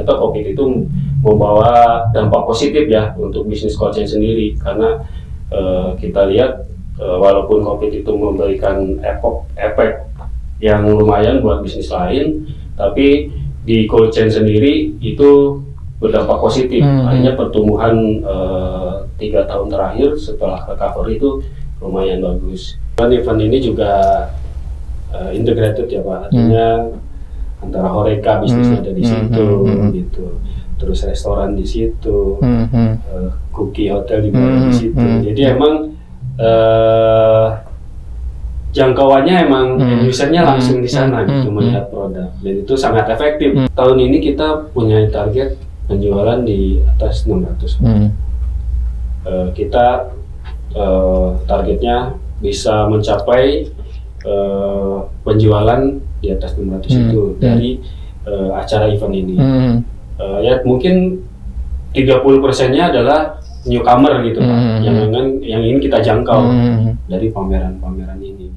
ternyata COVID itu membawa dampak positif ya untuk bisnis cold chain sendiri, karena kita lihat walaupun COVID itu memberikan efek yang lumayan buat bisnis lain, tapi di cold chain sendiri itu berdampak positif. Akhirnya pertumbuhan 3 tahun terakhir setelah recovery itu lumayan bagus. Dan event ini juga integrated ya Pak, artinya antara Horeca bisnisnya ada di situ, gitu. Terus restoran di situ, Cookie Hotel juga ada di situ. Jadi emang jangkauannya emang usernya langsung di sana gitu melihat produk, dan itu sangat efektif. Tahun ini kita punya target penjualan di atas 600. Kita targetnya bisa mencapai penjualan di atas 600 itu dari acara event ini. Ya mungkin 30%-nya adalah newcomer gitu Pak, yang ingin kita jangkau dari pameran-pameran ini.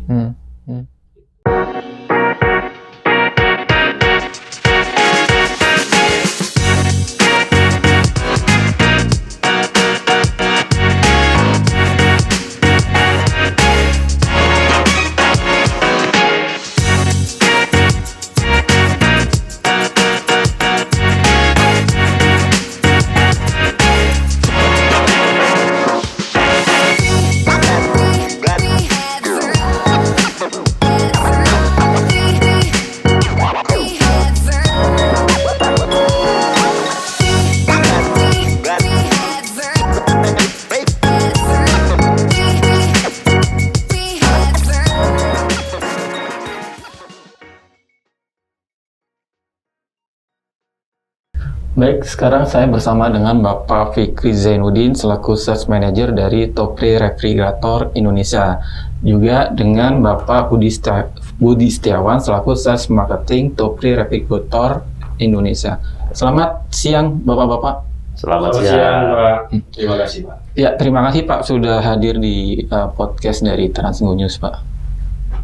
Baik, sekarang saya bersama dengan Bapak Fikri Zainuddin selaku Sales Manager dari Topre Refrigerator Indonesia. Juga dengan Bapak Budi Setiawan selaku Sales Marketing Topre Refrigerator Indonesia. Selamat siang Bapak-Bapak. Selamat siang Pak. Terima kasih Pak. Ya, terima kasih Pak sudah hadir di podcast dari Transgo News Pak.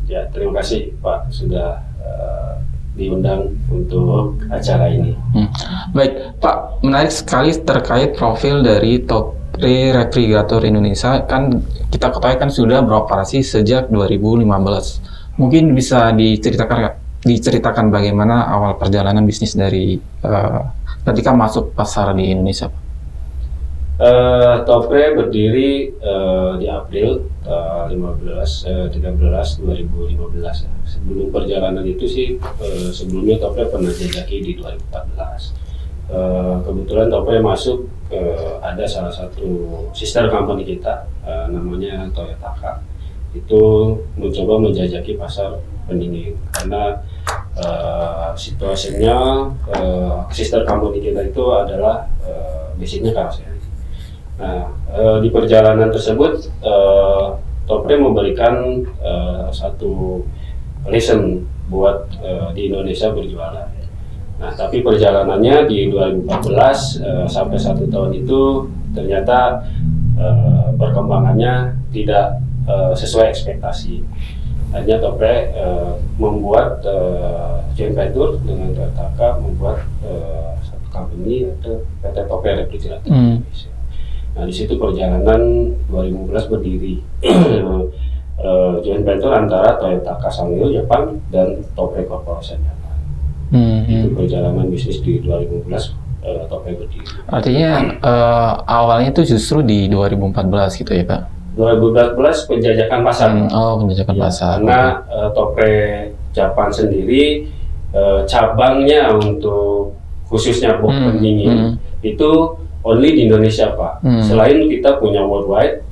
Ya, terima kasih Pak sudah diundang untuk acara ini. Baik, Pak, menarik sekali terkait profil dari Topre Refrigerator Indonesia. Kan kita ketahui kan sudah beroperasi sejak 2015. Mungkin bisa diceritakan bagaimana awal perjalanan bisnis dari ketika masuk pasar di Indonesia, Pak? Topre berdiri di April 13 2015 ya. Sebelum perjalanan itu sih sebelumnya Topre pernah jajaki di 2014. Kebetulan Topre masuk ada salah satu sister company kita namanya Toyotaka. Itu mencoba menjajaki pasar pendingin karena situasinya sister company kita itu adalah basicnya kaos ya. Nah, di perjalanan tersebut Topre memberikan satu lesson buat di Indonesia berjualan. Nah, tapi perjalanannya di 2014 sampai 1 tahun itu ternyata perkembangannya tidak sesuai ekspektasi. Akhirnya Topre membuat joint venture dengan Toyotaka, membuat satu company yaitu PT Topre Refrigerator Indonesia. Nah, di situ perjalanan 2015 berdiri joint venture antara Toyotaka Sangyo Jepang dan Topre Corporation Jepang. Itu perjalanan bisnis di 2015 Topre berdiri. Artinya awalnya itu justru di 2014 gitu ya Pak? 2014 penjajakan pasar. Penjajakan pasar. Karena Topre Jepang sendiri cabangnya untuk khususnya box pendingin itu only di Indonesia Pak. Selain kita punya worldwide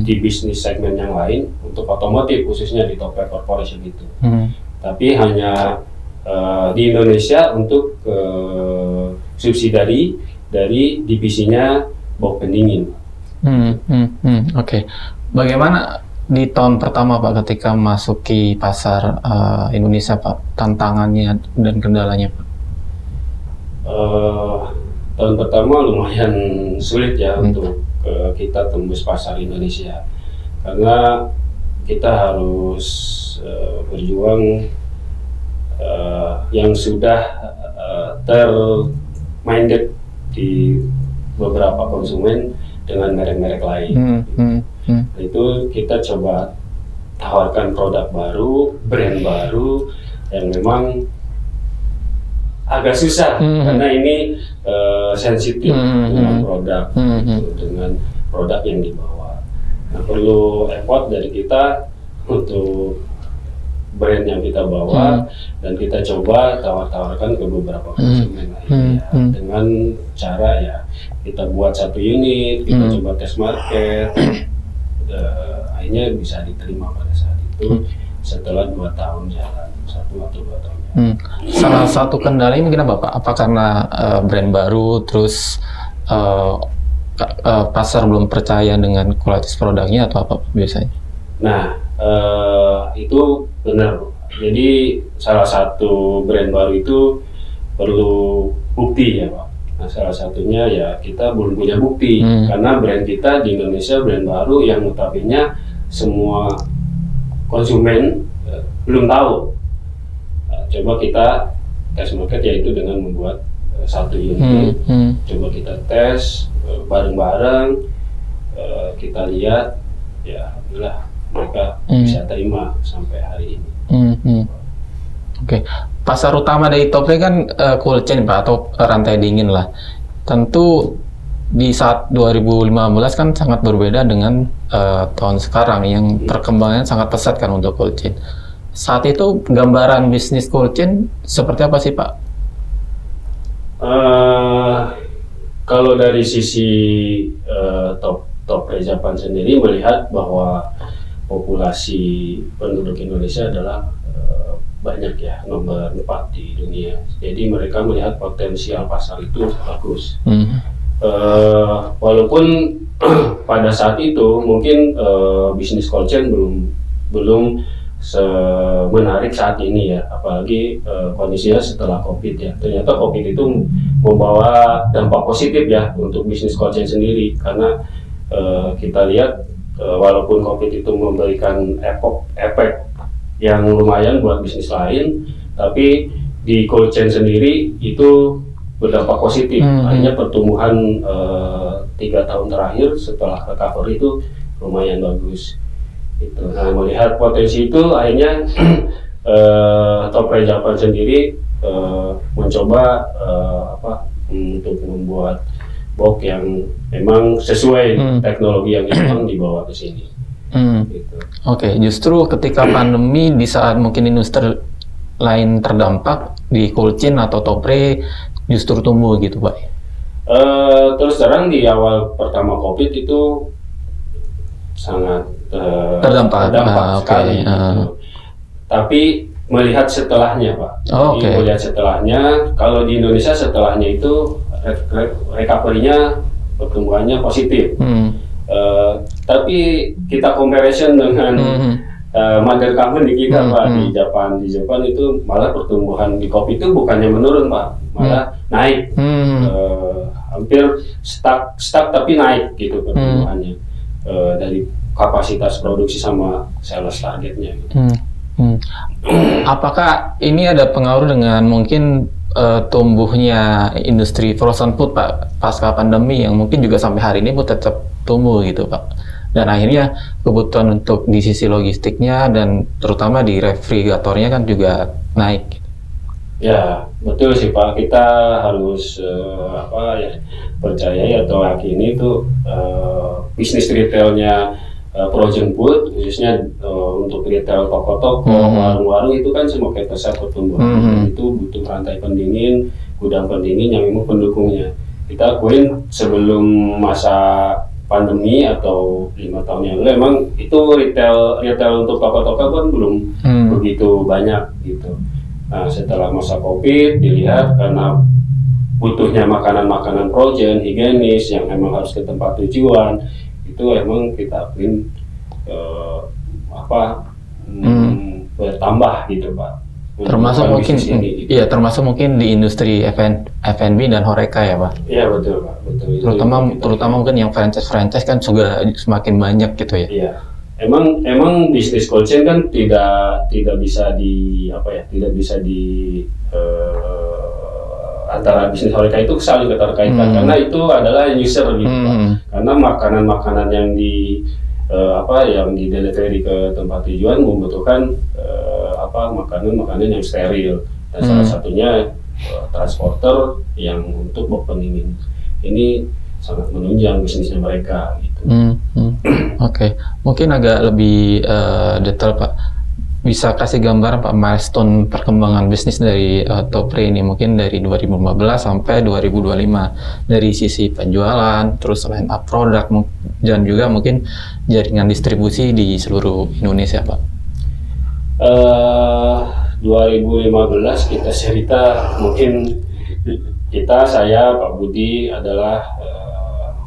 di bisnis segmen yang lain untuk otomotif khususnya di Topre Corporation itu. Tapi hanya di Indonesia untuk subsidiari dari divisinya box pendingin. Oke. Bagaimana di tahun pertama Pak ketika masuki pasar Indonesia Pak, tantangannya dan kendalanya Pak? Tahun pertama lumayan sulit ya untuk kita tembus pasar Indonesia karena kita harus berjuang yang sudah minded di beberapa konsumen dengan merek-merek lain. Itu kita coba tawarkan produk baru, brand baru yang memang agak susah karena ini sensitif dengan produk, gitu, dengan produk yang dibawa. Nah, perlu effort dari kita untuk brand yang kita bawa dan kita coba tawarkan ke beberapa konsumen lainnya dengan cara ya kita buat satu unit, kita coba tes market, akhirnya bisa diterima pada saat itu setelah 2 tahun jalan, 1 atau 2 tahun jalan. Salah satu kendalanya mungkin apa Pak? Apa karena brand baru terus pasar belum percaya dengan kualitas produknya atau apa biasanya? Nah, itu benar. Jadi salah satu brand baru itu perlu bukti ya Pak. Nah, salah satunya ya kita belum punya bukti karena brand kita di Indonesia brand baru yang notabene semua konsumen belum tahu. Nah, coba kita tes market yaitu dengan membuat satu unit. Coba kita tes bareng-bareng, kita lihat ya alhamdulillah mereka bisa terima sampai hari ini. Oke. Pasar utama dari Topre kan cold chain Pak, atau rantai dingin lah. Tentu di saat 2015 kan sangat berbeda dengan tahun sekarang yang perkembangannya sangat pesat kan untuk cold chain. Saat itu gambaran bisnis cold chain seperti apa sih Pak? Kalau dari sisi Topre Japan sendiri melihat bahwa populasi penduduk Indonesia adalah banyak ya, nomor 4 di dunia. Jadi mereka melihat potensial pasar itu bagus. Walaupun pada saat itu mungkin bisnis cold chain belum menarik saat ini ya, apalagi kondisinya setelah COVID ya. Ternyata COVID itu membawa dampak positif ya untuk bisnis cold chain sendiri karena kita lihat walaupun COVID itu memberikan efek yang lumayan buat bisnis lain, tapi di cold chain sendiri itu berdampak positif. Akhirnya pertumbuhan 3 tahun terakhir setelah recovery itu lumayan bagus. Itu. Nah, melihat potensi itu akhirnya Topre Japan sendiri mencoba untuk membuat box yang memang sesuai teknologi yang memang dibawa ke sini. Gitu. Oke, justru ketika pandemi di saat mungkin industri lain terdampak di cold chain atau Topre justru tumbuh gitu Pak? Terus terang di awal pertama COVID itu sangat terdampak sekali. Gitu. Tapi melihat setelahnya Pak, melihat setelahnya, kalau di Indonesia setelahnya itu recovery-nya pertumbuhannya positif. Tapi kita comparison dengan mother company kita Pak di Jepang itu malah pertumbuhan di kopi itu bukannya menurun Pak, malah naik, hampir stuck tapi naik gitu pertumbuhannya dari kapasitas produksi sama sales targetnya. Gitu. Apakah ini ada pengaruh dengan mungkin tumbuhnya industri frozen food Pak pasca pandemi yang mungkin juga sampai hari ini pun tetap tumbuh gitu Pak, dan akhirnya kebutuhan untuk di sisi logistiknya dan terutama di refrigeratornya kan juga naik. Ya betul sih Pak, kita harus percaya atau yakini itu bisnis retailnya frozen food khususnya untuk retail toko-toko, warung-warung itu kan semakin besar pertumbuhan. Itu butuh rantai pendingin, gudang pendingin yang memang pendukungnya. Kita akuin sebelum masa pandemi atau 5 tahun yang lalu emang itu retail untuk toko-toko kan belum begitu banyak gitu. Nah setelah masa COVID dilihat karena butuhnya makanan-makanan frozen, higienis yang memang harus ke tempat tujuan, itu emang kita akuin bertambah gitu Pak. Termasuk mungkin termasuk mungkin di industri F&B dan Horeca ya Pak. Iya betul Pak, betul. Terutama mungkin yang franchise kan juga semakin banyak gitu ya. Iya. Emang bisnis cold chain kan tidak bisa antara bisnis Horeca itu saling keterkaitan karena itu adalah user gitu Pak. Karena makanan-makanan yang yang di delivery ke tempat tujuan membutuhkan makanan-makanan yang steril dan salah satunya transporter yang untuk box pendingin ini sangat menunjang bisnisnya mereka gitu. Oke. Mungkin agak lebih detail Pak. Bisa kasih gambar Pak milestone perkembangan bisnis dari Topre ini mungkin dari 2015 sampai 2025 dari sisi penjualan, terus line up produk dan juga mungkin jaringan distribusi di seluruh Indonesia Pak. 2015 kita cerita mungkin saya Pak Budi adalah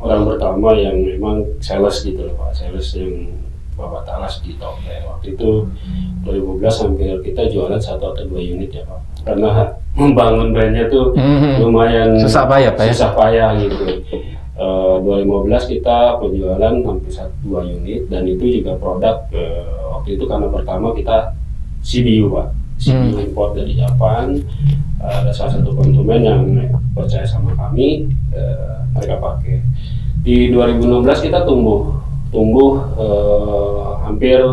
orang pertama yang memang sales gitu loh Pak, sales yang bawa talas di Topre. Waktu itu 2015 hampir kita jualan 1 atau 2 unit ya Pak, karena membangun brandnya tuh lumayan susah payah Pak ya? Susah payah gitu. 2015 kita penjualan hampir 1-2 unit dan itu juga produk waktu itu karena pertama kita CBU Pak, CBU import dari Jepang. Ada salah satu konsumen yang percaya sama kami, mereka pakai. Di 2016 kita tumbuh hampir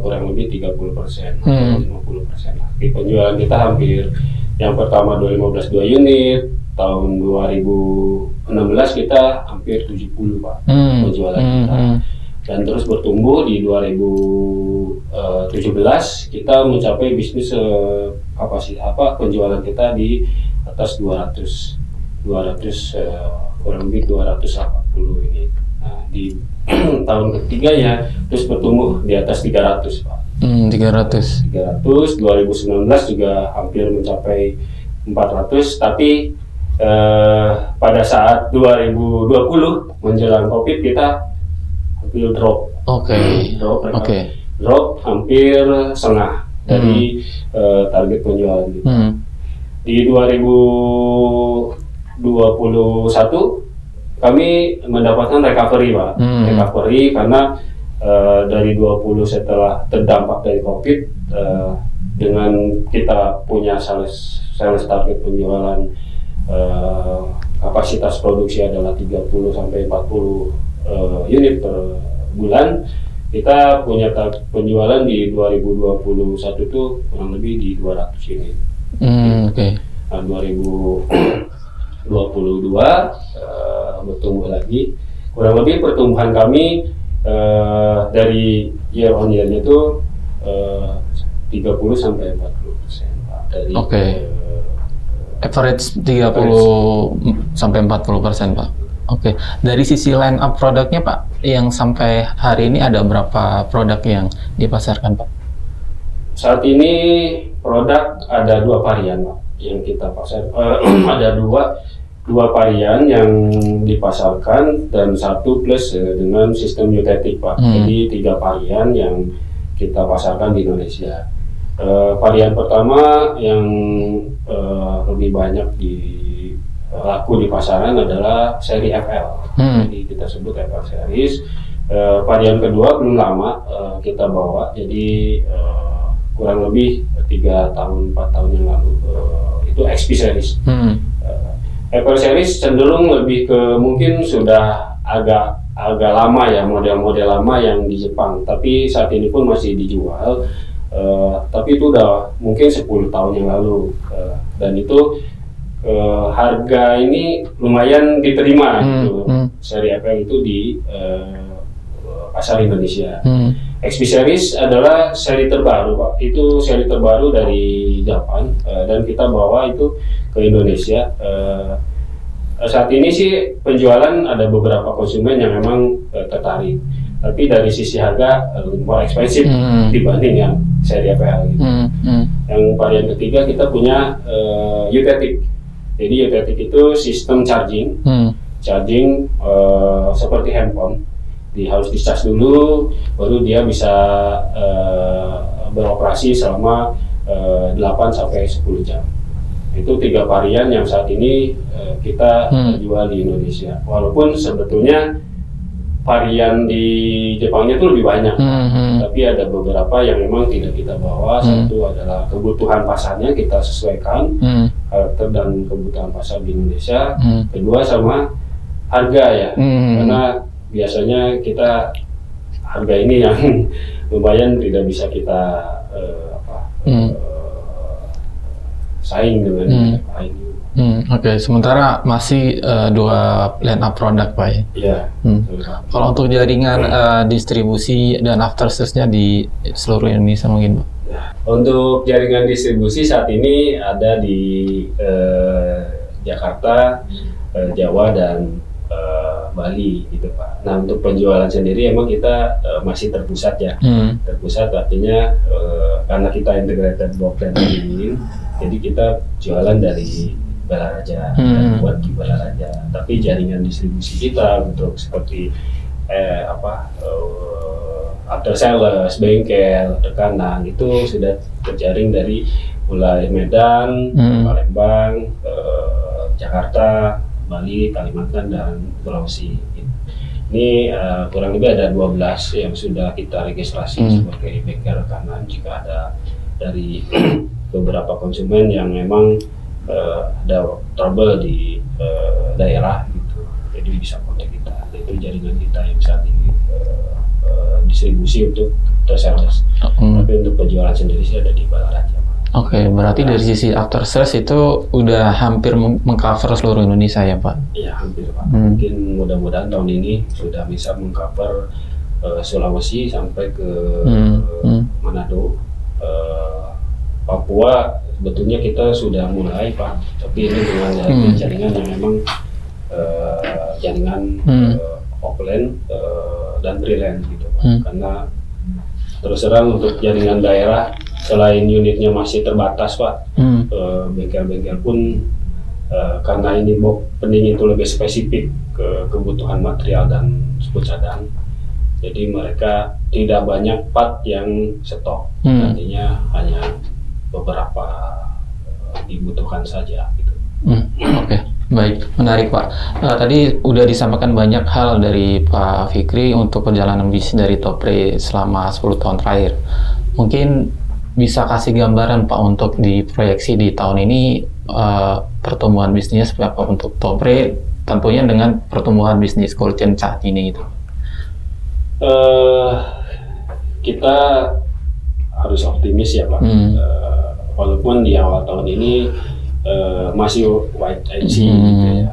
kurang lebih 30%, 50% lah. Di penjualan kita hampir yang pertama 2015 2 unit, tahun 2016 kita hampir 70 Pak penjualan kita. Dan terus bertumbuh di 2017 kita mencapai bisnis penjualan kita di atas 200 kurang lebih 280 ini. Nah, di tahun ketiga ya terus bertumbuh di atas 300 Pak. 300. 2019 juga hampir mencapai 400, tapi pada saat 2020 menjelang Covid kita hampir drop. Drop hampir setengah dari target penjualan kita. Di 2021 kami mendapatkan recovery Pak, recovery karena dari 20 setelah terdampak dari Covid, dengan kita punya sales target penjualan kapasitas produksi adalah 30 sampai 40 unit per bulan, kita punya target penjualan di 2021 itu kurang lebih di 200 unit. Nah, 2022 bertumbuh lagi, kurang lebih pertumbuhan kami dari year on year-nya itu 30 sampai 40% Pak. Dari average 30 sampai 40% Pak. Dari sisi line up produknya Pak, yang sampai hari ini ada berapa produk yang dipasarkan Pak? Saat ini produk ada 2 varian Pak yang kita pasar. Ada dua varian yang dipasarkan dan 1 plus dengan sistem UTETIC Pak. Jadi 3 varian yang kita pasarkan di Indonesia. Varian pertama yang lebih banyak laku di pasaran adalah seri FL. Jadi kita sebut FL series. Varian kedua belum lama kita bawa, jadi kurang lebih 3 tahun 4 tahun yang lalu, itu XP series. FL series cenderung lebih ke mungkin sudah agak lama ya, model-model lama yang di Jepang, tapi saat ini pun masih dijual, tapi itu udah mungkin 10 tahun yang lalu, dan itu harga ini lumayan diterima gitu. Seri FL itu di pasar Indonesia. XP series adalah seri terbaru Pak, itu seri terbaru dari Jepang, dan kita bawa itu ke Indonesia. Saat ini sih penjualan ada beberapa konsumen yang memang tertarik, tapi dari sisi harga more expensive dibanding yang seri FL gitu. Yang varian ketiga kita punya UTETIC. Jadi UTETIC itu sistem charging, seperti handphone. Harus di-charge dulu, baru dia bisa beroperasi selama 8 sampai 10 jam. Itu 3 varian yang saat ini kita jual di Indonesia. Walaupun sebetulnya varian di Jepangnya itu lebih banyak, tapi ada beberapa yang memang tidak kita bawa. Satu adalah kebutuhan pasarnya kita sesuaikan, karakter dan kebutuhan pasar di Indonesia. Kedua sama harga ya, karena biasanya kita harga ini yang lumayan tidak bisa kita saing dengan yang lain. Oke. Sementara masih dua line up produk Pak ya? Iya. Kalau untuk jaringan distribusi dan after sales-nya di seluruh Indonesia mungkin Pak? Untuk jaringan distribusi saat ini ada di Jakarta, Jawa, dan Bali gitu Pak. Nah untuk penjualan sendiri emang kita masih terpusat ya. Terpusat artinya karena kita integrated box dan dingin, jadi kita jualan dari Balaraja dan buat di Balaraja. Tapi jaringan distribusi kita untuk seperti after sales, bengkel, rekanan itu sudah terjaring dari mulai Medan, Palembang, Jakarta, Bali, Kalimantan, dan Sulawesi. Ini kurang lebih ada 12 yang sudah kita registrasi sebagai bengkel rekanan. Jika ada dari beberapa konsumen yang memang ada trouble di daerah gitu, jadi bisa kontak kita. Itu jaringan kita yang saat ini distribusi untuk sales. Tapi untuk penjualan sendiri sih ada di Balaraja. Oke, berarti dari sisi after sales itu udah hampir mengcover seluruh Indonesia ya Pak? Iya, hampir Pak. Mungkin mudah-mudahan tahun ini sudah bisa mengcover Sulawesi sampai ke Manado, Papua. Sebetulnya kita sudah mulai Pak, tapi ini dengan jaringan yang memang jaringan offline dan freelance gitu Pak. Karena terus terang untuk jaringan daerah selain unitnya masih terbatas Pak, bengkel-bengkel pun karena ini box pendingin itu lebih spesifik ke kebutuhan material dan sebut cadang, jadi mereka tidak banyak part yang stok, artinya hanya beberapa dibutuhkan saja gitu. Oke. Baik, menarik Pak. Tadi udah disampaikan banyak hal dari Pak Fikri untuk perjalanan bisnis dari Topre selama 10 tahun terakhir. Mungkin bisa kasih gambaran Pak untuk diproyeksi di tahun ini pertumbuhan bisnisnya seperti apa untuk Topre, tentunya dengan pertumbuhan bisnis cold chain saat ini gitu. Kita harus optimis ya Pak. Walaupun di awal tahun ini masih wait and see gitu ya.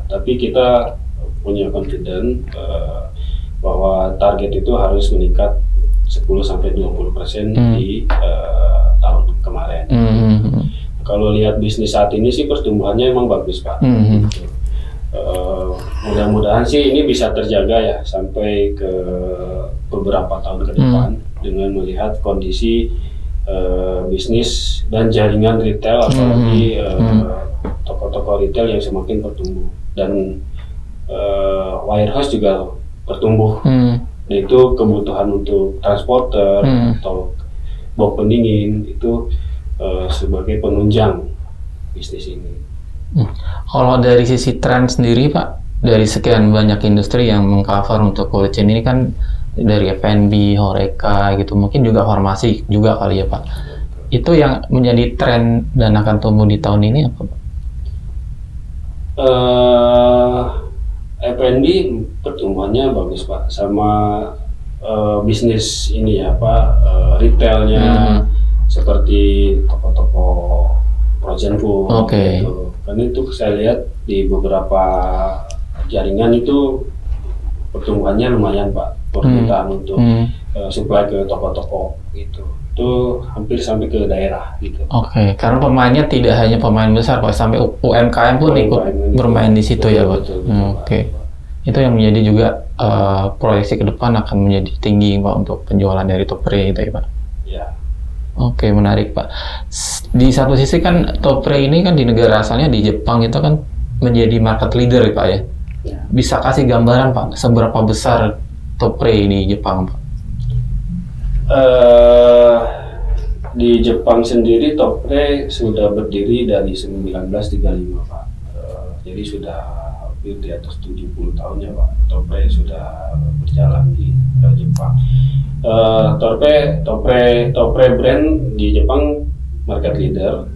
Tapi kita punya confident bahwa target itu harus meningkat 10-20% di tahun kemarin. Kalau lihat bisnis saat ini sih pertumbuhannya emang bagus Pak. Mudah-mudahan sih ini bisa terjaga ya sampai ke beberapa tahun ke depan dengan melihat kondisi bisnis dan jaringan retail, apalagi toko-toko retail yang semakin bertumbuh, dan warehouse juga bertumbuh. Dan itu kebutuhan untuk transporter atau box pendingin itu sebagai penunjang bisnis ini. Kalau dari sisi tren sendiri Pak, dari sekian banyak industri yang mengcover untuk cold chain ini kan dari F&B, Horeca gitu, mungkin juga farmasi juga kali ya Pak. Itu yang menjadi tren dan akan tumbuh di tahun ini apa Pak? F&B pertumbuhannya bagus Pak, sama bisnis ini ya Pak, retailnya seperti toko-toko frozen food gitu. Karena itu saya lihat di beberapa jaringan itu pertumbuhannya lumayan Pak, permintaan untuk supply ke toko-toko gitu. Itu hampir sampai ke daerah gitu. Oke, karena pemainnya tidak hanya pemain besar Pak, sampai UMKM pun ikut bermain di situ ya Pak. Oke. Itu yang menjadi juga proyeksi ke depan akan menjadi tinggi Pak untuk penjualan dari Topre itu ya Pak. Ya. Oke, menarik Pak. Di satu sisi kan Topre ini kan di negara asalnya di Jepang itu kan menjadi market leader ya Pak ya. Bisa kasih gambaran Pak, seberapa besar Topre di Jepang Pak? Di Jepang sendiri Topre sudah berdiri dari 1935 Pak. Jadi sudah hampir di atas 70 tahun ya Pak. Topre sudah berjalan di Jepang. Topre brand di Jepang market leader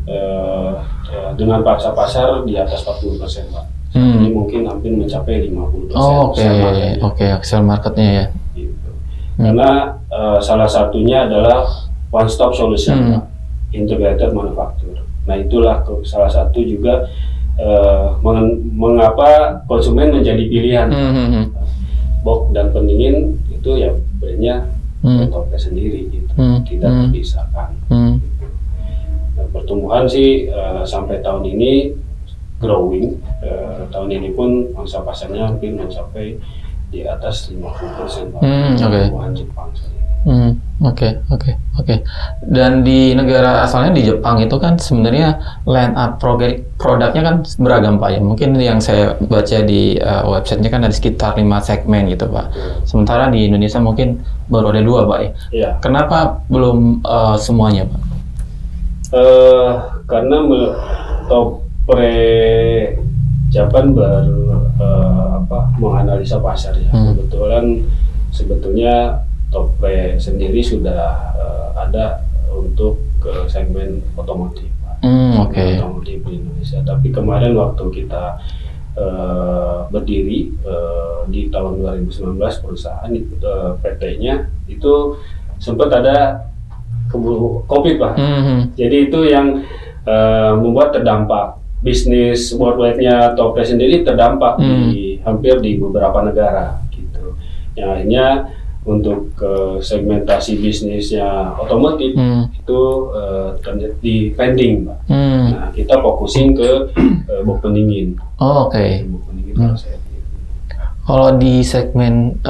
dengan pangsa pasar di atas 40%, Pak. Ini mungkin hampir mencapai 50%. Oh, oke, sell marketnya ya. Gitu. Karena salah satunya adalah one stop solution, Pak. Integrated manufacturer. Nah, itulah salah satu juga mengapa konsumen menjadi pilihan. Box dan pendingin itu ya brandnya Topre sendiri gitu, tidak terpisahkan. Nah, pertumbuhan sih sampai tahun ini growing. Tahun ini pun pangsa pasarnya hampir mencapai di atas 50%, Pak. Pertumbuhan Jepang sendiri. Oke. Dan di negara asalnya di Jepang itu kan sebenarnya line up produknya kan beragam, Pak ya. Mungkin yang saya baca di websitenya kan ada sekitar 5 segmen gitu, Pak. Sementara di Indonesia mungkin baru ada 2, Pak ya. Iya. Kenapa belum semuanya, Pak? Karena Topre Japan menganalisa pasar ya. Kebetulan sebetulnya Topre sendiri sudah ada untuk segmen otomotif, otomotif di Indonesia. Tapi kemarin waktu kita berdiri di tahun 2019 perusahaan PT-nya itu sempat ada COVID, Pak. Jadi itu yang membuat terdampak bisnis worldwide-nya Topre sendiri terdampak hampir di beberapa negara gitu. Yang akhirnya untuk segmentasi bisnisnya otomotif itu di pending, Pak. Nah, kita fokusin ke box pendingin. Box pendingin Kalau di segmen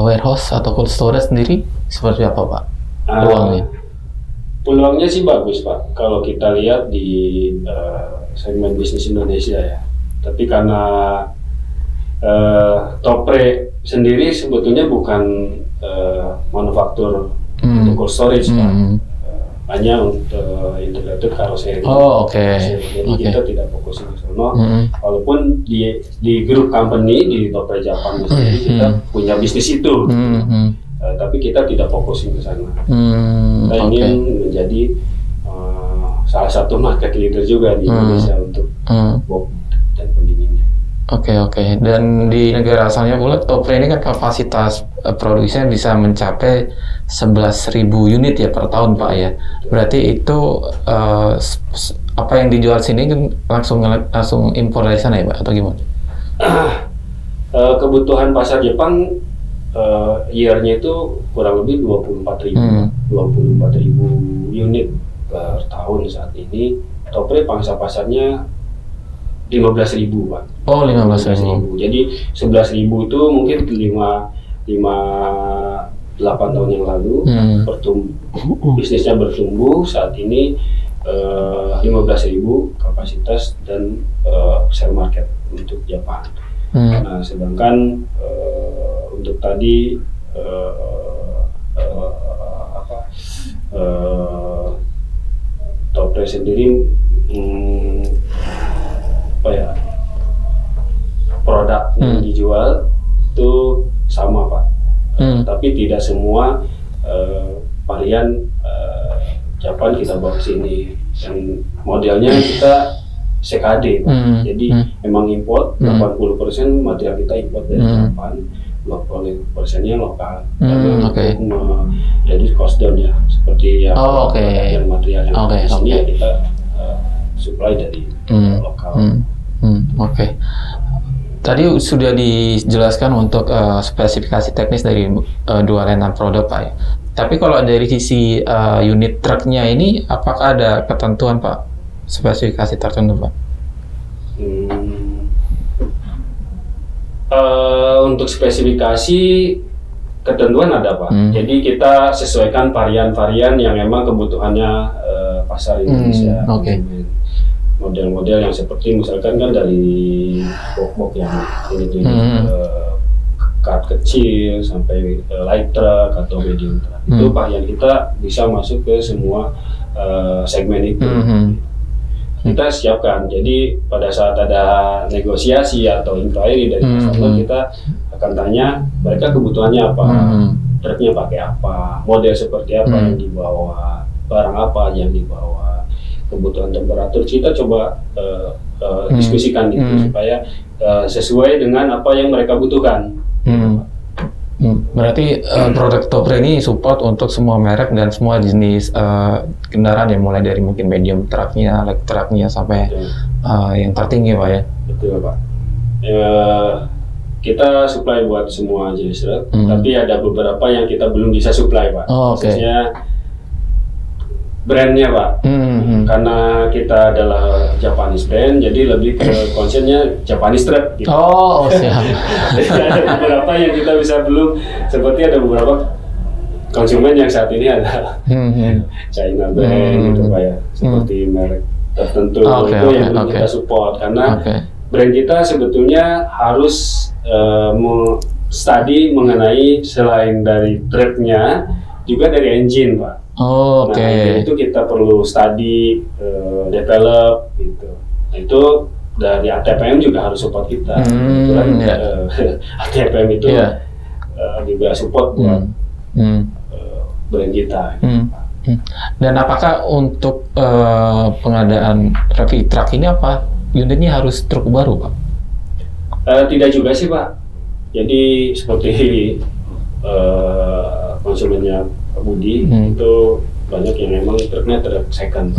warehouse atau cold storage sendiri seperti apa, Pak? Peluangnya? Peluangnya sih bagus, Pak. Kalau kita lihat di segmen bisnis Indonesia ya. Tapi karena Topre sendiri sebetulnya bukan manufaktur untuk cold storage, Pak. Hanya untuk integrated carossery. Jadi kita tidak fokus ke sana. Walaupun di grup company di Topre Japan sendiri kita punya bisnis itu. Tapi kita tidak fokusin ke sana. Kita ingin menjadi salah satu market leader juga di Indonesia untuk box dan pendinginnya. Oke. Dan di negara asalnya pula Topre ini kan kapasitas produksinya bisa mencapai 11.000 unit ya per tahun, Pak ya. Berarti itu apa yang dijual sini langsung impor dari sana ya, Pak, atau gimana? Kebutuhan pasar Jepang year-nya itu kurang lebih 24.000 unit per tahun saat ini. Topre pangsa pasarnya 15.000, Pak. 15.000. Jadi 11.000 itu mungkin 8 tahun yang lalu bisnisnya bertumbuh. Saat ini 15.000 kapasitas dan share market untuk Jepang. Nah, sedangkan untuk tadi Topre sendiri produk yang dijual itu sama, Pak. Tapi tidak semua varian Japan kita bawa ke sini. Yang modelnya kita CKD, Pak. Jadi memang import, 80% material kita import dari Japan, 20%-nya lokal. Untuk reduce cost down ya, seperti yang material yang di sini ya kita supply dari lokal. Tadi sudah dijelaskan untuk spesifikasi teknis dari dua line produk, Pak ya. Tapi kalau dari sisi unit truknya ini, apakah ada ketentuan, Pak, spesifikasi tertentu, Pak? Untuk spesifikasi ketentuan ada, Pak. Jadi kita sesuaikan varian-varian yang memang kebutuhannya pasar Indonesia. Model-model yang seperti misalkan kan dari box yang unit-unit cart kecil sampai light truck atau medium truck. Itu varian kita bisa masuk ke semua segmen itu. Kita siapkan. Jadi pada saat ada negosiasi atau inquiry dari customer, kita akan tanya mereka kebutuhannya apa, truknya pakai apa, model seperti apa yang dibawa, barang apa yang dibawa. kebutuhan temperatur, kita coba diskusikan itu supaya sesuai dengan apa yang mereka butuhkan. Berarti produk Topre ini support untuk semua merek dan semua jenis kendaraan ya, mulai dari mungkin medium trucknya, light trucknya sampai yang tertinggi Pak ya. Betul Pak. Kita supply buat semua jenis truk, tapi ada beberapa yang kita belum bisa supply Pak. Khususnya brandnya Pak. Karena kita adalah Japanese brand, jadi lebih ke concernnya Japanese truck gitu. Siap. Jadi ada beberapa yang kita bisa belum, seperti ada beberapa konsumen yang saat ini ada China brand gitu Pak ya, seperti merek tertentu itu yang belum kita support, karena brand kita sebetulnya harus study mengenai selain dari truknya juga dari engine Pak. Nah, itu kita perlu study, develop gitu. Nah, itu dari ATPM juga harus support kita. Kebetulan ATPM itu juga support buat brand kita. Dan apakah untuk pengadaan heavy truck ini apa unitnya harus truk baru Pak? Tidak juga sih Pak. Jadi seperti konsumennya Pak Budi itu banyak yang memang truknya truk second.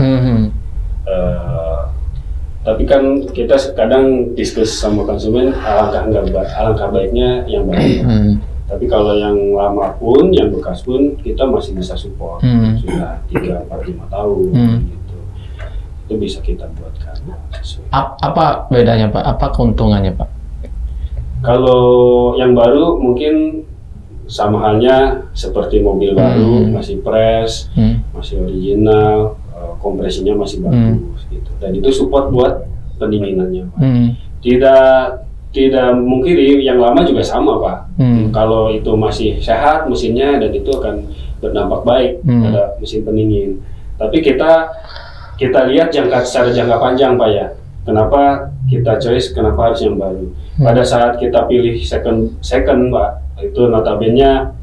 Tapi kan kita kadang diskus sama konsumen, alangkah baiknya yang baru. Tapi kalau yang lama pun, yang bekas pun kita masih bisa support. Sudah 3, 4, 5 tahun gitu. Itu bisa kita buatkan sesuai. Apa bedanya Pak? Apa keuntungannya Pak? Kalau yang baru mungkin sama halnya seperti mobil baru, masih fresh, masih original, kompresinya masih bagus gitu. Dan itu support buat pendinginannya Pak. Tidak mungkiri yang lama juga sama Pak. Kalau itu masih sehat mesinnya, dan itu akan berdampak baik pada mesin pendingin. Tapi kita lihat secara jangka panjang Pak ya. Kenapa kita choice, kenapa harus yang baru? Pada saat kita pilih second Pak, itu notabene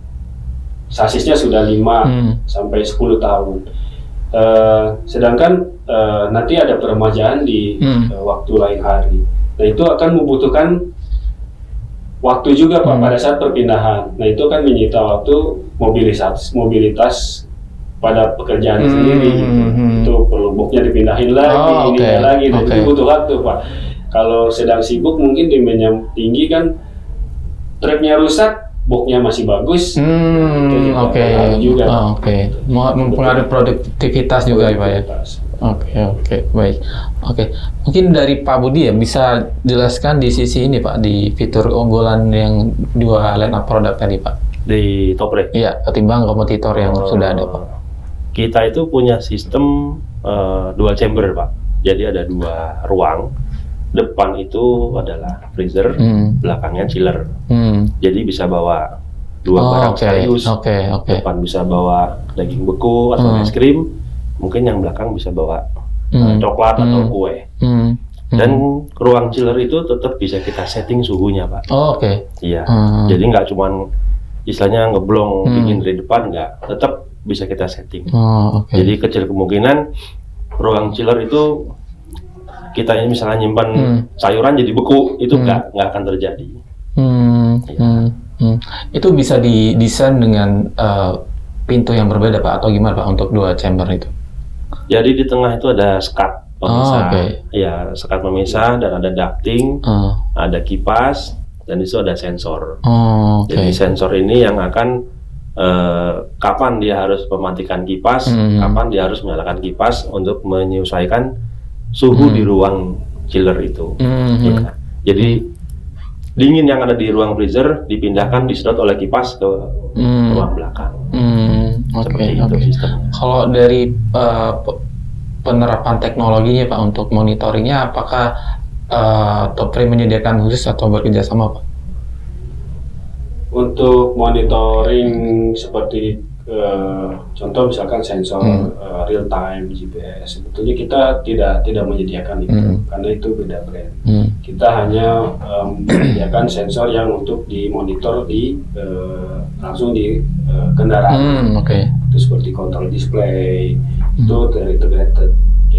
sasisnya sudah 5 sampai 10 tahun. Sedangkan nanti ada peremajaan di waktu lain hari. Nah, itu akan membutuhkan waktu juga Pak pada saat perpindahan. Nah, itu kan menyita waktu, mobilitas pada pekerjaan sendiri gitu. Itu perlu boxnya dipindahin lagi, ininya lagi, dan itu butuh waktu Pak. Kalau sedang sibuk mungkin demandnya tinggi kan, truknya rusak, boxnya masih bagus. Mempengaruhi produktivitas juga ya Pak ya. Baik. Mungkin dari Pak Budi ya bisa jelaskan di sisi ini Pak, di fitur unggulan yang 2 line up produk tadi Pak. Di Topre? Iya, ketimbang kompetitor yang sudah ada Pak. Kita itu punya sistem dual chamber Pak. Jadi ada 2 ruang. Depan itu adalah freezer, belakangnya chiller. Jadi bisa bawa 2 barang sekaligus. Depan bisa bawa daging beku atau es krim. Mungkin yang belakang bisa bawa coklat atau kue. Dan ruang chiller itu tetap bisa kita setting suhunya Pak. Iya. Jadi nggak cuman istilahnya ngeblong dingin dari depan, nggak. Tetap bisa kita setting. Jadi kecil kemungkinan ruang chiller itu kita ini misalnya nyimpan sayuran jadi beku, itu nggak akan terjadi. Itu bisa didesain dengan pintu yang berbeda Pak, atau gimana Pak untuk 2 chamber itu? Jadi di tengah itu ada sekat pemisah, ya sekat pemisah, dan ada ducting, ada kipas, dan itu ada sensor. Jadi sensor ini yang akan kapan dia harus mematikan kipas, kapan dia harus menyalakan kipas untuk menyesuaikan suhu di ruang chiller itu. Ya. Jadi dingin yang ada di ruang freezer dipindahkan, disedot oleh kipas ke ruang belakang. Seperti itu sistemnya. Kalau dari penerapan teknologinya Pak untuk monitoringnya, apakah Topre menyediakan khusus atau bekerja sama Pak? Untuk monitoring seperti contoh misalkan sensor real time GPS, sebetulnya kita tidak menyediakan itu karena itu beda brand. Kita hanya menyediakan sensor yang untuk dimonitor langsung di kendaraan. Itu seperti control display, itu terintegrated.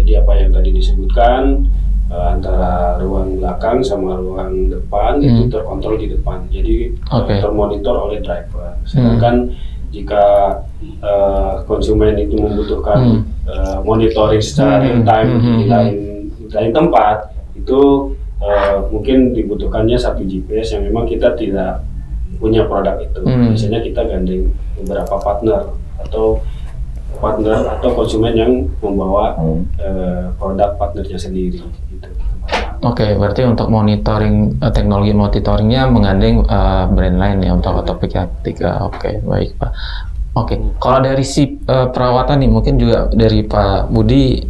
Jadi apa yang tadi disebutkan antara ruang belakang sama ruang depan itu terkontrol di depan. Jadi termonitor oleh driver. Sedangkan jika konsumen itu membutuhkan monitoring secara real time di lain tempat, itu mungkin dibutuhkannya satu GPS yang memang kita tidak punya produk itu. Biasanya kita gandeng beberapa partner atau konsumen yang membawa produk partnernya sendiri. Gitu. Oke, berarti untuk monitoring teknologi monitoringnya menggandeng brand lain ya untuk topik yang ketiga. Oke, baik Pak. Oke, kalau dari si perawatan nih, mungkin juga dari Pak Budi,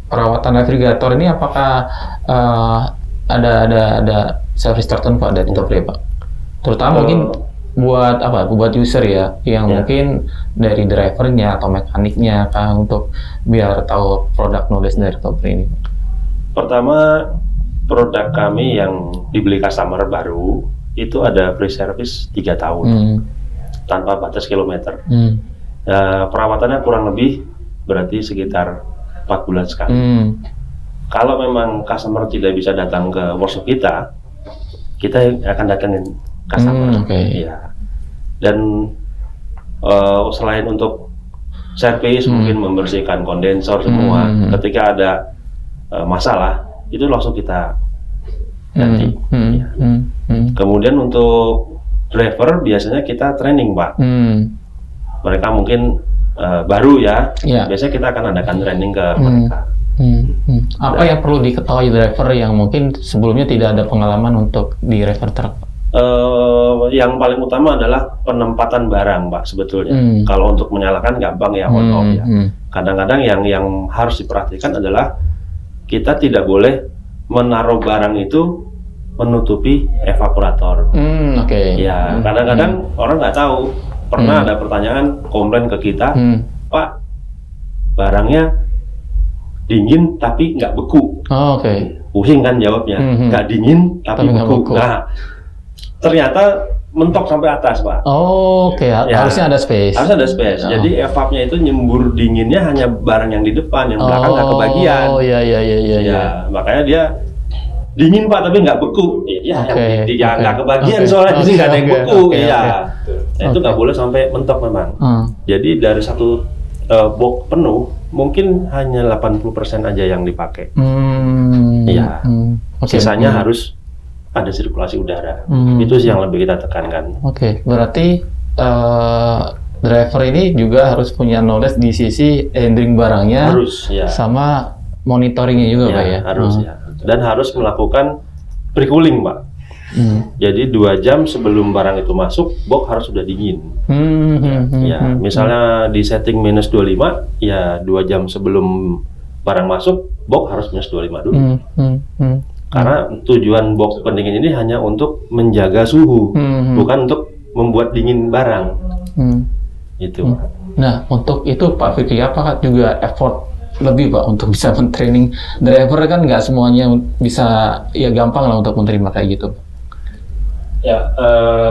perawatan refrigerator ini apakah ada service tertentu Pak dari Topre Pak? Terutama mungkin buat user ya, yang mungkin dari drivernya atau mekaniknya kan, untuk biar tahu produk knowledge dari Topre ini. Pertama, produk kami yang dibeli customer baru itu ada free service 3 tahun tanpa batas kilometer. Perawatannya kurang lebih berarti sekitar 4 bulan sekali. Kalau memang customer tidak bisa datang ke workshop kita akan datangin customer. Ya. Dan selain untuk servis, mungkin membersihkan kondensor semua, ketika ada masalah itu langsung kita ganti. Ya. Kemudian untuk driver biasanya kita training Pak. Mereka mungkin baru ya, biasanya kita akan adakan training ke mereka. Apa yang perlu diketahui driver yang mungkin sebelumnya tidak ada pengalaman untuk di refrigerator? Yang paling utama adalah penempatan barang Pak sebetulnya. Kalau untuk menyalakan gampang ya, on off ya. Kadang-kadang yang harus diperhatikan adalah kita tidak boleh menaruh barang itu menutupi evaporator. Ya, kadang-kadang orang nggak tahu. Pernah ada pertanyaan komplain ke kita, Pak, barangnya dingin tapi nggak beku. Pusing kan jawabnya, nggak dingin tapi beku. Nah, ternyata mentok sampai atas Pak. Harusnya ada space. Harusnya ada space. Jadi evapnya itu nyembur dinginnya hanya barang yang di depan, yang belakang nggak kebagian. Ya, makanya dia dingin Pak tapi nggak beku. Yang nggak kebagian soalnya jadi nggak ada yang beku. Nah, itu nggak boleh sampai mentok memang. Jadi dari satu box penuh mungkin hanya 80% aja yang dipakai. Sisanya harus ada sirkulasi udara. Itu sih yang lebih kita tekankan. Berarti driver ini juga harus punya knowledge di sisi handling barangnya, sama monitoringnya juga Pak ya? Harus ya. Dan harus melakukan pre-cooling Pak. Jadi 2 jam sebelum barang itu masuk, box harus sudah dingin. Misalnya di setting minus 25, ya 2 jam sebelum barang masuk, box harus minus 25 dulu. Karena tujuan box pendingin ini hanya untuk menjaga suhu, bukan untuk membuat dingin barang. Itu. Nah, untuk itu Pak Fikri, apakah juga effort lebih Pak untuk bisa men-training driver? Kan nggak semuanya bisa ya gampang lah untuk menerima kayak gitu. Ya,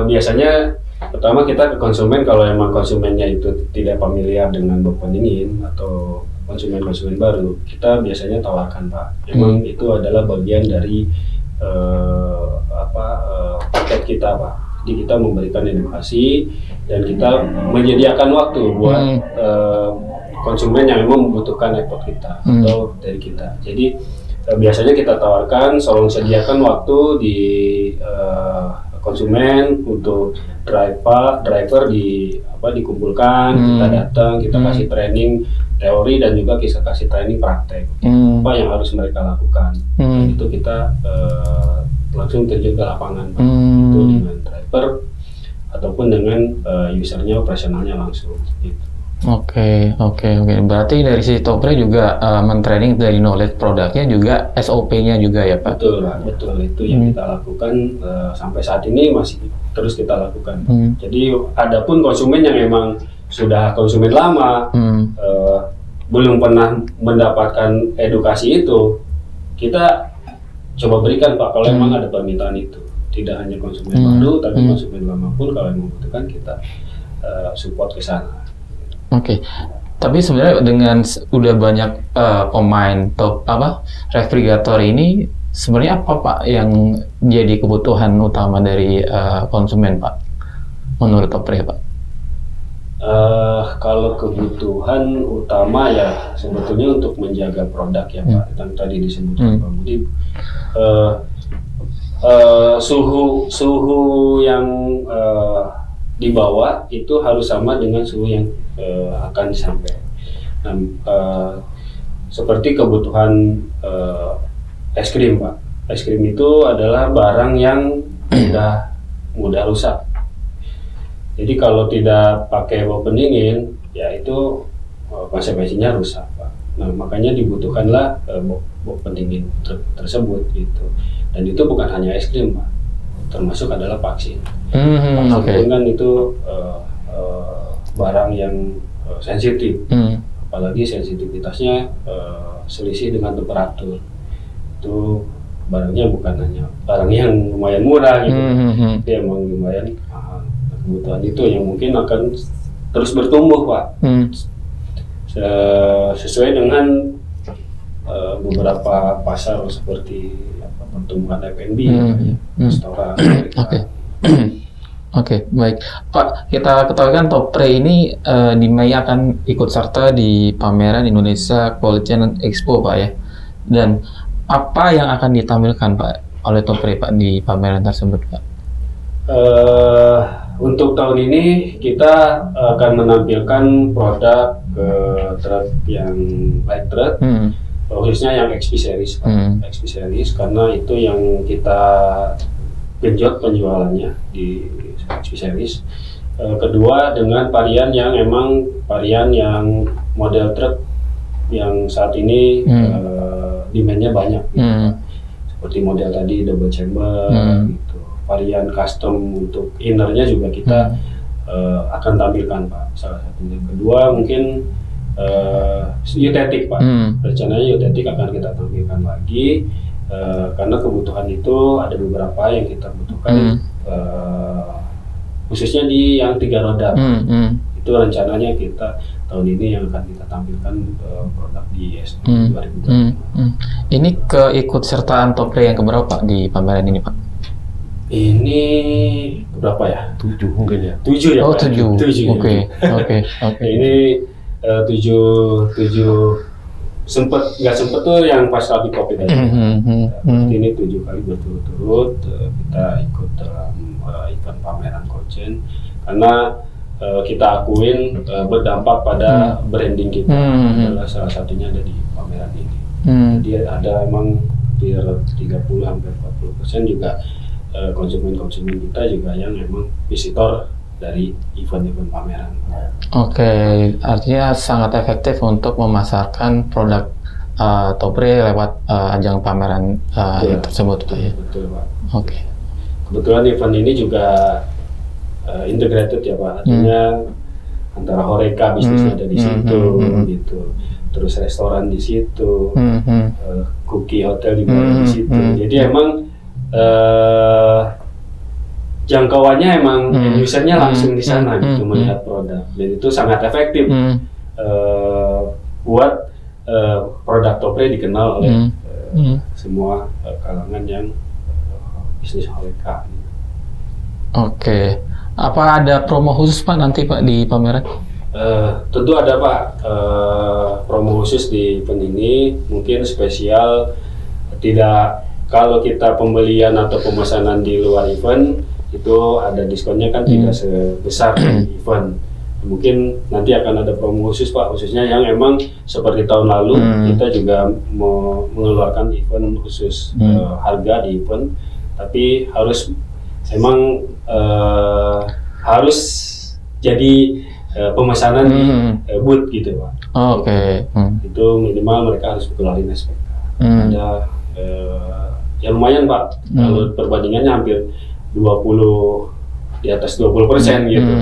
biasanya pertama kita ke konsumen, kalau emang konsumennya itu tidak familiar dengan box pendingin atau konsumen baru, kita biasanya tawarkan Pak. Memang itu adalah bagian dari paket kita Pak. Jadi kita memberikan edukasi dan kita menyediakan waktu buat konsumen yang memang membutuhkan effort kita atau dari kita. Jadi biasanya kita tawarkan, selalu sediakan waktu di konsumen untuk driver dikumpulkan, kita datang, kita kasih training teori dan juga kita kasih training praktek apa yang harus mereka lakukan. Itu kita langsung terjun ke lapangan Pak. Itu dengan driver ataupun dengan usernya, operasionalnya langsung gitu. Oke. Berarti dari sisi Topre juga men-training dari knowledge produknya juga SOP-nya juga ya Pak? Betul. Itu yang kita lakukan sampai saat ini masih terus kita lakukan. Jadi adapun konsumen yang memang sudah konsumen lama, belum pernah mendapatkan edukasi itu, kita coba berikan Pak kalau memang ada permintaan itu. Tidak hanya konsumen baru, tapi konsumen lama pun kalau membutuhkan kita support ke sana. Tapi sebenarnya dengan udah banyak pemain top refrigerator ini, sebenarnya apa Pak yang jadi kebutuhan utama dari konsumen Pak? Menurut Topre Pak? Kalau kebutuhan utama ya sebetulnya untuk menjaga produk ya Pak, yang tadi disebutkan Pak Budi. Suhu yang dibawa itu harus sama dengan suhu yang akan disampaikan. Nah, seperti kebutuhan es krim Pak. Es krim itu adalah barang yang mudah rusak. Jadi kalau tidak pakai bau pendingin, ya itu konsekuensinya rusak Pak. Nah makanya dibutuhkanlah bau pendingin tersebut gitu. Dan itu bukan hanya es krim Pak, termasuk adalah vaksin. Vaksin kan itu barang yang sensitif, apalagi sensitivitasnya selisih dengan temperatur. Itu barangnya bukan hanya barang yang lumayan murah gitu, tapi emang lumayan mahal. Kebutuhan itu yang mungkin akan terus bertumbuh Pak, sesuai dengan beberapa pasar seperti pertumbuhan F&B, restoran. Oke, baik Pak. Kita ketahui kan Topre ini di Mei akan ikut serta di pameran Indonesia Cold Chain Expo Pak ya. Dan apa yang akan ditampilkan Pak oleh Topre Pak di pameran tersebut Pak? Untuk tahun ini kita akan menampilkan produk truk yang light truck, khususnya yang XP series Pak. XP series karena itu yang kita genjot penjualannya di XP series. Kedua dengan varian yang emang varian yang model truk yang saat ini demand-nya banyak gitu. Seperti model tadi double chamber gitu. Varian custom untuk innernya juga kita akan tampilkan Pak, salah satunya. Kedua mungkin Utetik Pak, rencananya Utetik akan kita tampilkan lagi karena kebutuhan itu ada beberapa yang kita butuhkan, khususnya di yang 3 roda Pak. Itu rencananya kita tahun ini yang akan kita tampilkan produk di ISPO 2025. Ini keikutsertaan Topre yang keberapa Pak di pameran ini Pak? Ini berapa ya? 7 mungkin ya. 7 ya Oh, Pak? 7. 7 Oke. Ini 7 nggak sempet tuh yang pas lagi COVID aja. Ini 7 kali berturut-turut kita ikut dalam event pameran Cold Chain karena kita akuin berdampak pada branding kita. Adalah salah satunya ada di pameran ini. Jadi ada emang hampir 30 hampir 40% juga konsumen-konsumen kita juga yang memang visitor dari event-event pameran. Oke, artinya sangat efektif untuk memasarkan produk Topre lewat ajang pameran tersebut Pak ya? Betul Pak. Oke. Kebetulan event ini juga integrated ya Pak, artinya antara Horeca bisnisnya ada di situ gitu, terus restoran di situ, Cookie Hotel juga ada di situ. Jadi emang jangkauannya emang usernya langsung di sana gitu melihat produk, dan itu sangat efektif buat produk Topre dikenal oleh semua kalangan yang bisnis Horeca. Oke, apa ada promo khusus Pak nanti Pak di pameran? Tentu ada Pak, promo khusus di event ini, mungkin spesial. Tidak, kalau kita pembelian atau pemesanan di luar event itu ada diskonnya kan tidak sebesar di event. Mungkin nanti akan ada promo khusus Pak, khususnya yang emang seperti tahun lalu kita juga mau mengeluarkan event khusus harga di event, tapi harus emang harus jadi pemesanan di booth gitu Pak. Oke. Itu minimal mereka harus keluarin SPK. Ada ya lumayan Pak, kalau perbandingannya hampir 20 di atas 20% gitu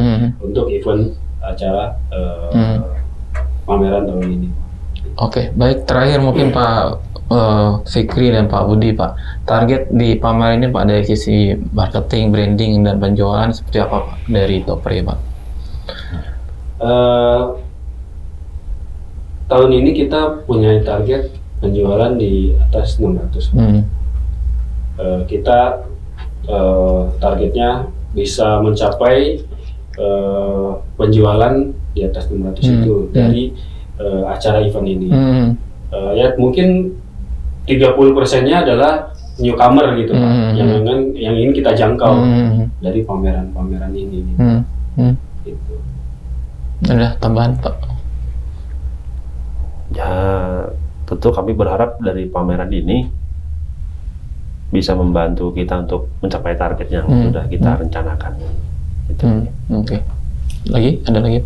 untuk event acara pameran tahun ini. Oke, baik, terakhir mungkin Pak Fikri dan Pak Budi Pak, target di pameran ini Pak dari sisi marketing, branding, dan penjualan seperti apa Pak dari Topre Pak? tahun ini kita punya target penjualan di atas 600. Kita targetnya bisa mencapai penjualan di atas 600 itu dari acara event ini. Ya mungkin 30%-nya adalah newcomer gitu Pak, yang ingin kita jangkau dari pameran-pameran ini. Gitu. Ada tambahan Pak? Ya, tentu kami berharap dari pameran ini bisa membantu kita untuk mencapai target yang sudah kita rencanakan. Gitu. Oke. Lagi? Ada lagi?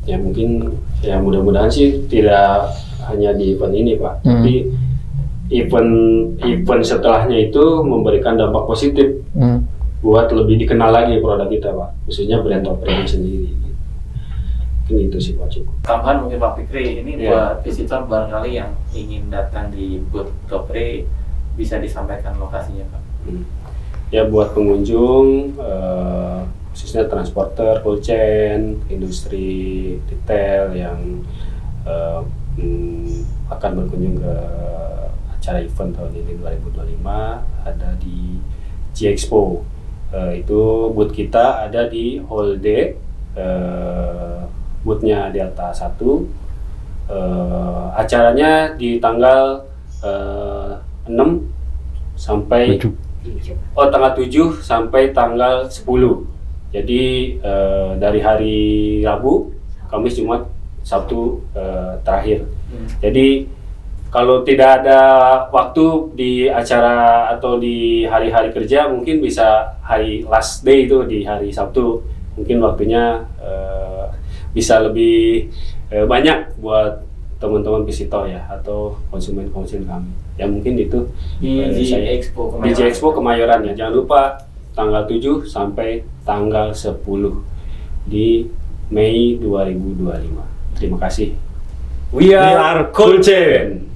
Ya mungkin ya mudah-mudahan sih tidak hanya di event ini Pak, tapi event setelahnya itu memberikan dampak positif buat lebih dikenal lagi produk kita Pak, khususnya brand Topre sendiri. Mungkin itu sih Pak cukup. Tambahan mungkin Pak Fikri, ini buat visitor barangkali yang ingin datang di booth Topre bisa disampaikan lokasinya Pak. Ya buat pengunjung, khususnya transporter, cold chain, industri detail yang akan berkunjung ke acara event tahun ini 2025 ada di G-Expo. Itu booth kita ada di Hall D, boothnya Delta 1. Acaranya di tanggal 6 sampai tanggal 7 sampai tanggal 10. Jadi dari hari Rabu, Kamis, Jumat, Sabtu terakhir. Jadi kalau tidak ada waktu di acara atau di hari-hari kerja, mungkin bisa hari last day itu di hari Sabtu. Mungkin waktunya bisa lebih banyak buat teman-teman visitor ya atau konsumen-konsumen kami. Ya mungkin itu di G-Expo Kemayoran. Di G-Expo Kemayoran ya. Jangan lupa tanggal 7 sampai tanggal 10 di Mei 2025. Terima kasih. We are Cold Chain.